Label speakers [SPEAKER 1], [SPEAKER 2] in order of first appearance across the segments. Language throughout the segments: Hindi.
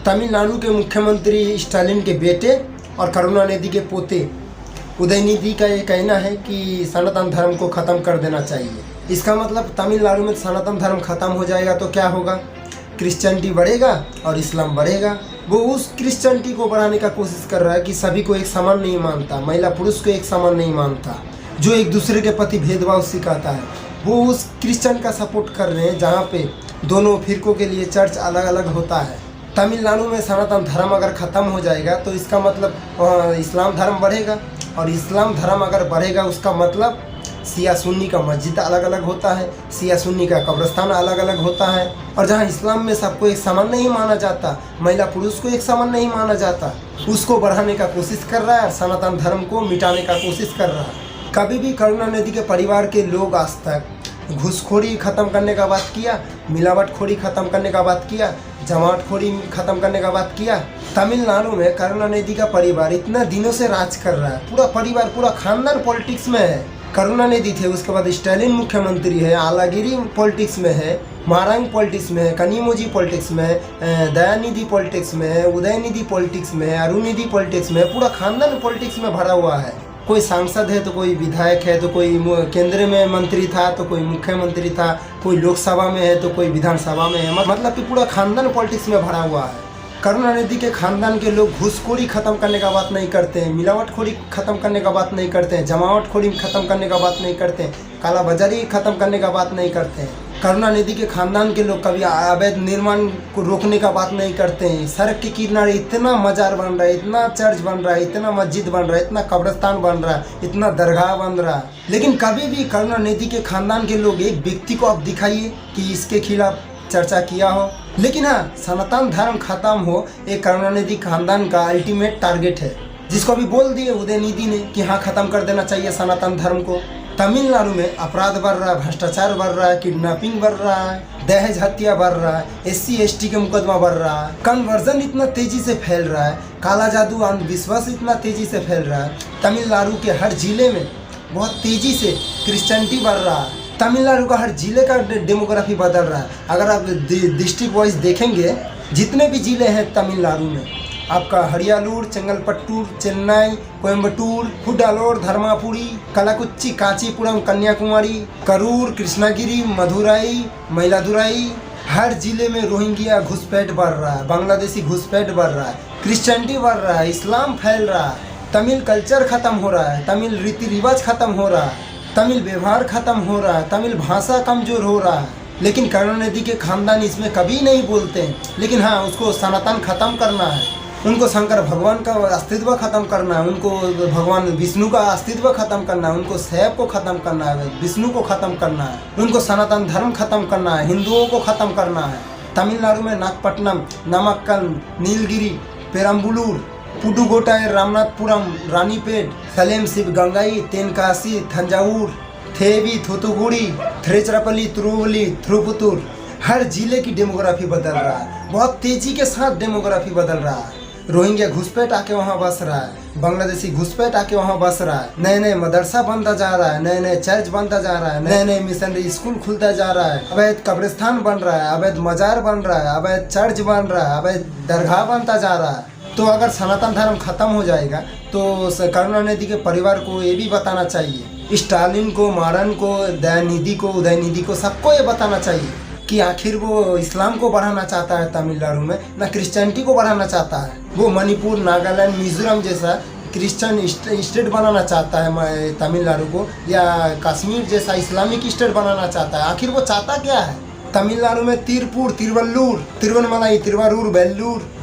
[SPEAKER 1] तमिलनाडु के मुख्यमंत्री स्टालिन के बेटे और करुणानिधि के पोते उदयनिधि का ये कहना है कि सनातन धर्म को ख़त्म कर देना चाहिए। इसका मतलब तमिलनाडु में सनातन धर्म ख़त्म हो जाएगा तो क्या होगा? क्रिश्चियनिटी बढ़ेगा और इस्लाम बढ़ेगा। वो उस क्रिश्चियनिटी को बढ़ाने का कोशिश कर रहा है कि सभी को एक समान नहीं मानता, महिला पुरुष को एक समान नहीं मानता, जो एक दूसरे के प्रति भेदभाव सिखाता है। वो उस क्रिश्चियन का सपोर्ट कर रहे हैं जहाँ पे दोनों फिरकों के लिए चर्च अलग अलग होता है। तमिलनाडु में सनातन धर्म अगर ख़त्म हो जाएगा तो इसका मतलब इस्लाम धर्म बढ़ेगा, और इस्लाम धर्म अगर बढ़ेगा उसका मतलब सिया सुन्नी का मस्जिद अलग अलग होता है, सिया सुन्नी का कब्रिस्तान अलग अलग होता है। और जहाँ इस्लाम में सबको एक समान नहीं माना जाता, महिला पुरुष को एक समान नहीं माना जाता, उसको बढ़ाने का कोशिश कर रहा है और सनातन धर्म को मिटाने का कोशिश कर रहा है। कभी भी करुणानिधि के परिवार के लोग आज तक घूसखोरी ख़त्म करने का बात किया, मिलावटखोरी ख़त्म करने का बात किया, जमावटखोरी ख़त्म करने का बात किया? तमिलनाडु में करुणानिधि का परिवार इतना दिनों से राज कर रहा है, पूरा परिवार पूरा खानदान पॉलिटिक्स में है। करुणानिधि थे, उसके बाद स्टालिन मुख्यमंत्री है, आलागिरी पॉलिटिक्स में है, मारांग पॉलिटिक्स में है, कनिमोझी पॉलिटिक्स में है, दयानिधि पॉलिटिक्स में है, उदयनिधि पॉलिटिक्स में है, अरुणिधि पॉलिटिक्स में है। पूरा खानदान पॉलिटिक्स में भरा हुआ है। कोई सांसद है तो कोई विधायक है, तो कोई केंद्र में मंत्री था तो कोई मुख्यमंत्री था, कोई लोकसभा में है तो कोई विधानसभा में है। मतलब कि पूरा खानदान पॉलिटिक्स में भरा हुआ है। करुणानिधि के खानदान के लोग घूसखोरी ख़त्म करने का बात नहीं करते हैं, मिलावटखोरी ख़त्म करने का बात नहीं करते हैं, जमावटखोरी ख़त्म करने का बात नहीं करते हैं, कालाबाजारी ख़त्म करने का बात नहीं करते हैं। करुणानिधि के खानदान के लोग कभी अवैध निर्माण को रोकने का बात नहीं करते हैं। सड़क के किनारे इतना मजार बन रहा है, इतना चर्च बन रहा है, इतना मस्जिद बन रहा है, इतना कब्रिस्तान बन रहा है, इतना दरगाह बन रहा है, लेकिन कभी भी करुणानिधि के खानदान के लोग एक व्यक्ति को आप दिखाइए कि इसके खिलाफ चर्चा किया हो। लेकिन हाँ, सनातन धर्म खत्म हो एक करुणानिधि खानदान का अल्टीमेट टारगेट है, जिसको अभी बोल दिए उदयनिधि ने कि हाँ ख़त्म कर देना चाहिए सनातन धर्म को। तमिलनाडु में अपराध बढ़ रहा है, भ्रष्टाचार बढ़ रहा है, किडनैपिंग बढ़ रहा है, दहेज हत्या बढ़ रहा है, SC ST के मुकदमा बढ़ रहा है, कन्वर्जन इतना तेजी से फैल रहा है, काला जादू अंधविश्वास इतना तेजी से फैल रहा है। तमिलनाडु के हर जिले में बहुत तेजी से क्रिश्चियनिटी बढ़ रहा है। तमिलनाडु का हर जिले का डेमोग्राफी बदल रहा है। अगर आप डिस्ट्रिक्ट वाइज देखेंगे, जितने भी जिले हैं तमिलनाडु में, आपका हरियालूर, चेंगलपट्टूर, चेन्नई, कोयम्बटूर, कुडालोर, धर्मापुरी, कलाकुच्ची, कांचीपुरम, कन्याकुमारी, करूर, कृष्णागिरी, मदुराई, मयिलादुराई, हर जिले में रोहिंग्या घुसपैठ बढ़ रहा है, बांग्लादेशी घुसपैठ बढ़ रहा है, क्रिश्चियनिटी बढ़ रहा है, इस्लाम फैल रहा है, तमिल कल्चर ख़त्म हो रहा है, तमिल रीति रिवाज ख़त्म हो रहा है, तमिल व्यवहार ख़त्म हो रहा है, तमिल भाषा कमज़ोर हो रहा है। लेकिन करुणानिधि के खानदान इसमें कभी नहीं बोलते हैं। लेकिन हाँ, उसको सनातन ख़त्म करना है, उनको शंकर भगवान का अस्तित्व ख़त्म करना है, उनको भगवान विष्णु का अस्तित्व ख़त्म करना है, उनको शैव को ख़त्म करना है, विष्णु को ख़त्म करना है, उनको सनातन धर्म ख़त्म करना है, हिंदुओं को ख़त्म करना है। तमिलनाडु में नागपट्टनम, नमक्कल, नीलगिरी, पेरम्बलूर, पुडुकोट्टाई, रामनाथपुरम, रानीपेट, सलेम, शिवगंगाई, तेनकासी, थंजावुर, थेवी, थूथुकुडी, थिरुचिरापल्ली, तिरुवल्ली, थिरुपुतूर, हर जिले की डेमोग्राफी बदल रहा है। बहुत तेजी के साथ डेमोग्राफी बदल रहा है। रोहिंग्या घुसपैठ आके वहाँ बस रहा है, बांग्लादेशी घुसपैठ आके वहाँ बस रहा है, नए नए मदरसा बनता जा रहा है, नए नए चर्च बनता जा रहा है, नए नए मिशनरी स्कूल खुलता जा रहा है, अवैध कब्रिस्तान बन रहा है, अवैध मजार बन रहा है, अवैध चर्च बन रहा है, अवैध दरगाह बनता जा रहा है। तो अगर सनातन धर्म खत्म हो जाएगा तो करुणानिधि के परिवार को ये भी बताना चाहिए, स्टालिन को, मारन को, दयानिधि को, उदयनिधि को, सबको ये बताना चाहिए कि आखिर वो इस्लाम को बढ़ाना चाहता है तमिलनाडु में, ना क्रिश्चियनिटी को बढ़ाना चाहता है। वो मणिपुर, नागालैंड, मिजोरम जैसा क्रिश्चियन स्टेट बनाना चाहता है तमिलनाडु को, या कश्मीर जैसा इस्लामिक स्टेट बनाना चाहता है। आखिर वो चाहता क्या है? तमिलनाडु में तिरुपुर, तिरुवल्लूर, तिरुवनमलाई, तिरुवारूर,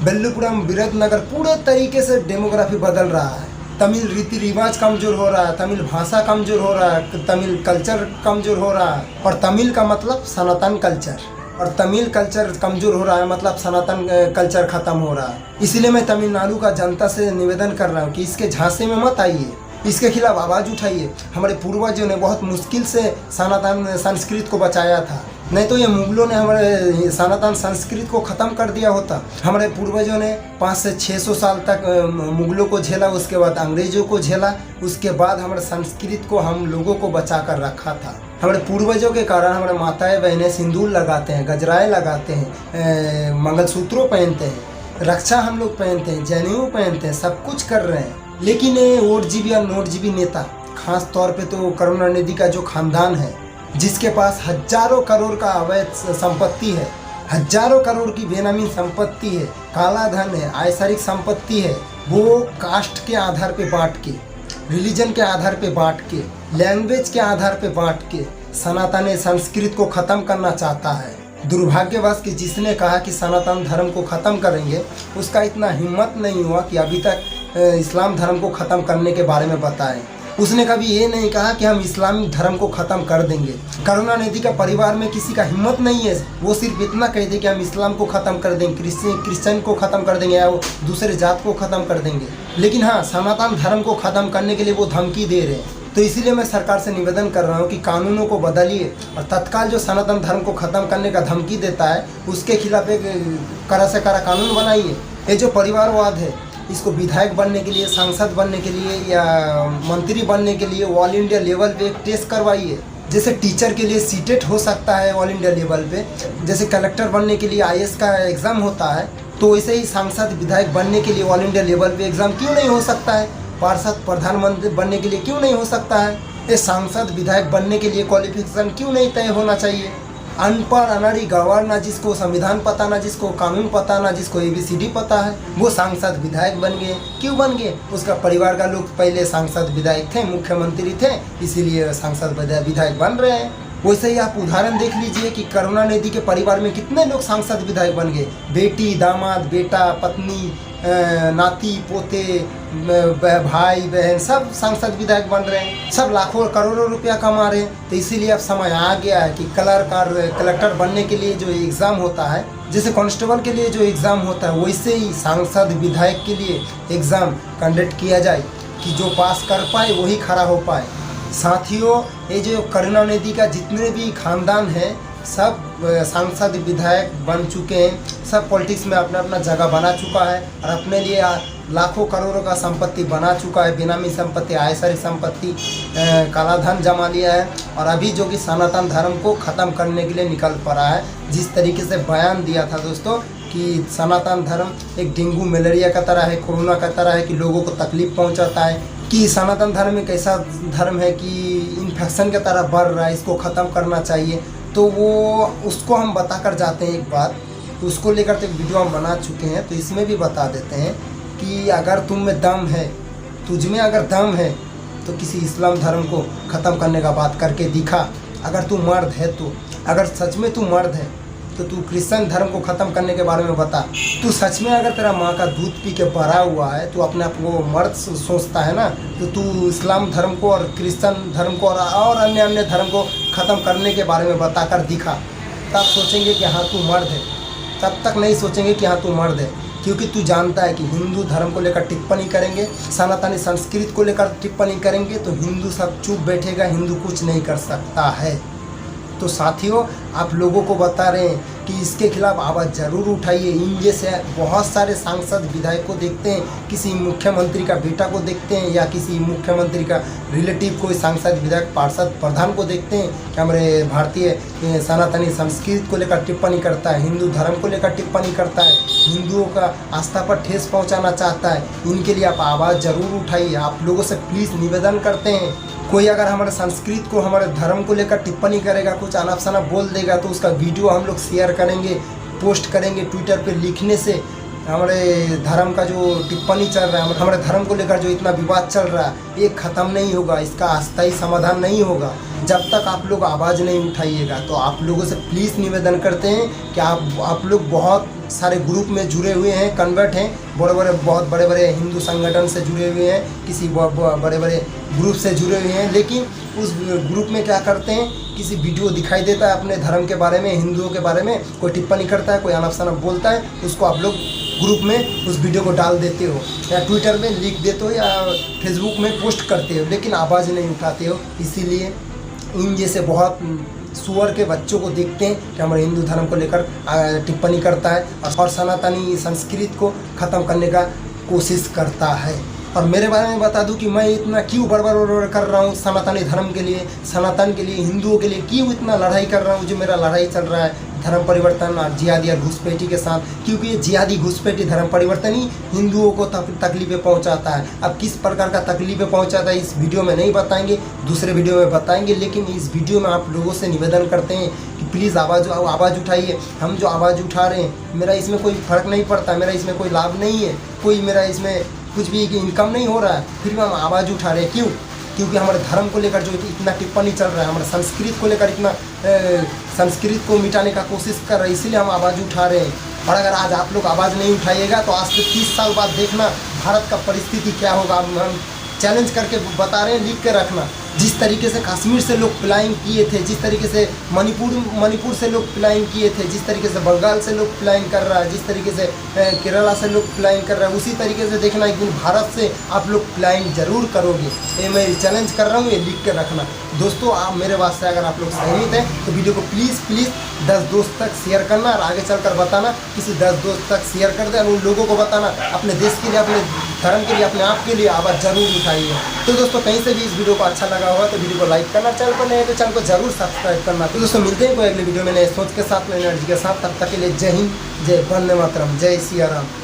[SPEAKER 1] बेल्लुपुरम, विरुधनगर, पूरे तरीके से डेमोग्राफी बदल रहा है। तमिल रीति रिवाज कमज़ोर हो रहा है, तमिल भाषा कमज़ोर हो रहा है, तमिल कल्चर कमज़ोर हो रहा है। और तमिल का मतलब सनातन कल्चर, और तमिल कल्चर कमज़ोर हो रहा है मतलब सनातन कल्चर ख़त्म हो रहा है। इसीलिए मैं तमिलनाडु का जनता से निवेदन कर रहा हूँ कि इसके झांसे में मत आइए, इसके खिलाफ आवाज़ उठाइए। हमारे पूर्वजों ने बहुत मुश्किल से सनातन संस्कृत को बचाया था, नहीं तो ये मुगलों ने हमारे सनातन संस्कृत को ख़त्म कर दिया होता। हमारे पूर्वजों ने 500 से 600 साल तक मुगलों को झेला, उसके बाद अंग्रेज़ों को झेला, उसके बाद हमारे संस्कृत को हम लोगों को बचा कर रखा था। हमारे पूर्वजों के कारण हमारे माताएं बहनें सिंदूर लगाते हैं, गजराए लगाते हैं, मंगलसूत्रों पहनते हैं। रक्षा हम लोग पहनते हैं, जनेऊ पहनते हैं, सब कुछ कर रहे हैं, लेकिन नोटजीबी और नोटजीबी नेता, खास तौर पे तो करुणानिधि का जो खानदान है, जिसके पास हजारों करोड़ का अवैध संपत्ति है, हजारों करोड़ की बेनामी संपत्ति है, काला धन है, आयसरिक संपत्ति है, वो कास्ट के आधार पे बांट के, रिलीजन के आधार पे बांट के, लैंग्वेज के आधार पे बांट के सनातन संस्कृत को ख़त्म करना चाहता है। दुर्भाग्यवश कि जिसने कहा कि सनातन धर्म को ख़त्म करेंगे, उसका इतना हिम्मत नहीं हुआ कि अभी तक इस्लाम धर्म को ख़त्म करने के बारे में बताएं। उसने कभी ये नहीं कहा कि हम इस्लामिक धर्म को ख़त्म कर देंगे। करुणानिधि का परिवार में किसी का हिम्मत नहीं है, वो सिर्फ इतना कह दे कि हम इस्लाम को ख़त्म कर देंगे, क्रिश्चियन को ख़त्म कर देंगे या वो दूसरे जात को ख़त्म कर देंगे, लेकिन हाँ, सनातन धर्म को ख़त्म करने के लिए वो धमकी दे रहे हैं। तो इसीलिए मैं सरकार से निवेदन कर रहा हूँ कि कानूनों को बदलिए और तत्काल जो सनातन धर्म को ख़त्म करने का धमकी देता है, उसके खिलाफ एक कड़ा से कड़ा कानून बनाइए। ये जो परिवारवाद है, इसको विधायक बनने के लिए, सांसद बनने के लिए या मंत्री बनने के लिए ऑल इंडिया लेवल पे एक टेस्ट करवाइए। जैसे टीचर के लिए सीटेट हो सकता है ऑल इंडिया लेवल पे, जैसे कलेक्टर बनने के लिए IAS का एग्ज़ाम होता है, तो वैसे ही सांसद विधायक बनने के लिए ऑल इंडिया लेवल पे एग्ज़ाम क्यों नहीं हो सकता है? पार्षद प्रधानमंत्री बनने के लिए क्यों नहीं हो सकता है? ये सांसद विधायक बनने के लिए क्वालिफिकेशन क्यों नहीं तय होना चाहिए? अनपढ़ अनाड़ी गंवार, ना जिसको संविधान पता, ना जिसको कानून पता, ना जिसको ABCD पता है, वो सांसद विधायक बन गए। क्यों बन गए? उसका परिवार का लोग पहले सांसद विधायक थे, मुख्यमंत्री थे, इसीलिए सांसद विधायक बन रहे हैं। वैसे ही आप उदाहरण देख लीजिए कि करुणानिधि के परिवार में कितने लोग सांसद विधायक बन गए। बेटी, दामाद, बेटा, पत्नी, नाती, पोते, भाई बहन, सब सांसद विधायक बन रहे हैं, सब लाखों करोड़ों रुपया कमा रहे हैं। तो इसीलिए अब समय आ गया है कि कलेक्टर बनने के लिए जो एग्ज़ाम होता है, जैसे कांस्टेबल के लिए जो एग्ज़ाम होता है, वैसे ही सांसद विधायक के लिए एग्ज़ाम कंडक्ट किया जाए कि जो पास कर पाए वही खड़ा हो पाए। साथियों, ये जो करुणानिधि का जितने भी खानदान है, सब सांसद विधायक बन चुके हैं, सब पॉलिटिक्स में अपना अपना जगह बना चुका है और अपने लिए लाखों करोड़ों का संपत्ति बना चुका है, बेनामी संपत्ति, आयसरिक संपत्ति, काला धन जमा लिया है। और अभी जो कि सनातन धर्म को ख़त्म करने के लिए निकल पड़ा है, जिस तरीके से बयान दिया था दोस्तों कि सनातन धर्म एक डेंगू मलेरिया का तरह है, कोरोना का तरह है, कि लोगों को तकलीफ़ पहुंचाता है, कि सनातन धर्म एक ऐसा धर्म है कि इन्फेक्शन की तरह बढ़ रहा है, इसको ख़त्म करना चाहिए। तो वो उसको हम बता कर जाते हैं एक बार, उसको लेकर तो एक वीडियो हम बना चुके हैं, तो इसमें भी बता देते हैं कि अगर तुम में दम है, तुझ में अगर दम है, तो किसी इस्लाम धर्म को ख़त्म करने का बात करके दिखा। अगर तू मर्द है, तो अगर सच में तू मर्द है, तो तू क्रिश्चियन धर्म को ख़त्म करने के बारे में बता। तू सच में अगर तेरा माँ का दूध पी के बड़ा हुआ है, तू अपने आप को मर्द सोचता है ना, तो तू इस्लाम धर्म को और क्रिश्चियन धर्म को और अन्य अन्य धर्म को ख़त्म करने के बारे में बताकर दिखा। तब सोचेंगे कि हाँ तू मर्द है, तब तक नहीं सोचेंगे कि हाँ तू मर्द है, क्योंकि तू जानता है कि हिंदू धर्म को लेकर टिप्पणी करेंगे, सनातनी संस्कृति को लेकर टिप्पणी करेंगे, तो हिंदू सब चुप बैठेगा, हिंदू कुछ नहीं कर सकता है। तो साथियों, आप लोगों को बता रहे हैं कि इसके खिलाफ आवाज़ ज़रूर उठाइए। इन जैसे बहुत सारे सांसद विधायक को देखते हैं, किसी मुख्यमंत्री का बेटा को देखते हैं या किसी मुख्यमंत्री का रिलेटिव कोई सांसद विधायक पार्षद प्रधान को देखते हैं कि हमारे भारतीय सनातनी संस्कृति को लेकर टिप्पणी करता है, हिंदू धर्म को लेकर टिप्पणी करता है, हिंदुओं का आस्था पर ठेस पहुँचाना चाहता है। इनके लिए आप आवाज़ ज़रूर उठाइए। आप लोगों से प्लीज़ निवेदन करते हैं, कोई अगर हमारे संस्कृति को, हमारे धर्म को लेकर टिप्पणी करेगा, कुछ अनाप शनाप बोल देगा, तो उसका वीडियो हम लोग शेयर करेंगे, पोस्ट करेंगे ट्विटर पे। लिखने से हमारे धर्म का जो टिप्पणी चल रहा है, हमारे धर्म को लेकर जो इतना विवाद चल रहा है, ये ख़त्म नहीं होगा, इसका अस्थायी समाधान नहीं होगा जब तक आप लोग आवाज़ नहीं उठाइएगा। तो आप लोगों से प्लीज़ निवेदन करते हैं कि आप लोग बहुत सारे ग्रुप में जुड़े हुए हैं, कन्वर्ट हैं, बहुत बड़े बड़े हिंदू संगठन से जुड़े हुए हैं, किसी बड़े बड़े ग्रुप से जुड़े हुए हैं, लेकिन उस ग्रुप में क्या करते हैं, किसी वीडियो दिखाई देता है अपने धर्म के बारे में, हिंदुओं के बारे में, कोई टिप्पणी करता है, कोई अनाप शनाप बोलता है, उसको आप लोग ग्रुप में उस वीडियो को डाल देते हो या ट्विटर में लिख देते हो या फेसबुक में पोस्ट करते हो, लेकिन आवाज़ नहीं उठाते हो। इसीलिए इन जैसे बहुत सुअर के बच्चों को देखते हैं कि हमारे हिंदू धर्म को लेकर टिप्पणी करता है और सनातनी संस्कृति को ख़त्म करने का कोशिश करता है। और मेरे बारे में बता दूं कि मैं इतना क्यों बड़बड़ कर रहा हूँ सनातनी धर्म के लिए, सनातन के लिए, हिंदुओं के लिए क्यों इतना लड़ाई कर रहा हूँ। जो मेरा लड़ाई चल रहा है धर्म परिवर्तन और जिहादी और घुसपैठी के साथ, क्योंकि ये जिहादी घुसपैठी धर्म परिवर्तन ही हिंदुओं को तकलीफें पहुंचाता है। अब किस प्रकार का तकलीफें पहुंचाता है इस वीडियो में नहीं बताएंगे, दूसरे वीडियो में बताएंगे। लेकिन इस वीडियो में आप लोगों से निवेदन करते हैं कि प्लीज़ आवाज़ उठाइए। हम जो आवाज़ उठा रहे हैं, मेरा इसमें कोई फ़र्क नहीं पड़ता, मेरा इसमें कोई लाभ नहीं है, कोई मेरा इसमें कुछ भी इनकम नहीं हो रहा है, फिर भी हम आवाज़ उठा रहे हैं। क्यों? क्योंकि हमारे धर्म को लेकर जो इतना टिप्पणी चल रहा है, हमारे संस्कृत को लेकर इतना संस्कृत को मिटाने का कोशिश कर रहे हैं, इसीलिए हम आवाज़ उठा रहे हैं। और अगर आज आप लोग आवाज़ नहीं उठाइएगा तो आज से 30 साल बाद देखना भारत का परिस्थिति क्या होगा। हम चैलेंज करके बता रहे हैं, लिख के रखना। जिस तरीके से कश्मीर से लोग पलायन किए थे, जिस तरीके से मणिपुर से लोग पलायन किए थे, जिस तरीके से बंगाल से लोग पलायन कर रहा है, जिस तरीके से केरला से लोग पलायन कर रहा है, उसी तरीके से देखना एक दिन भारत से आप लोग पलायन जरूर करोगे। ये मैं चैलेंज कर रहा हूँ, ये लिख के रखना। दोस्तों, आप मेरे बात से अगर आप लोग सहमत हैं तो वीडियो को प्लीज़ 10 दोस्त तक शेयर करना और आगे चलकर बताना, किसी 10 दोस्त तक शेयर कर दें और उन लोगों को बताना अपने देश के लिए, अपने धर्म के लिए, अपने आप के लिए आवाज़ जरूर उठाइए। तो दोस्तों, कहीं से भी इस वीडियो को अच्छा लगा होगा तो वीडियो को लाइक करना, चैनल पर नए हैं तो चैनल को जरूर सब्सक्राइब करना। तो दोस्तों, मिलते हैं कोई अगले वीडियो में नए सोच के साथ, नई एनर्जी के साथ। तब तक के लिए जय हिंद, जय वंदे मातरम, जय सिया राम।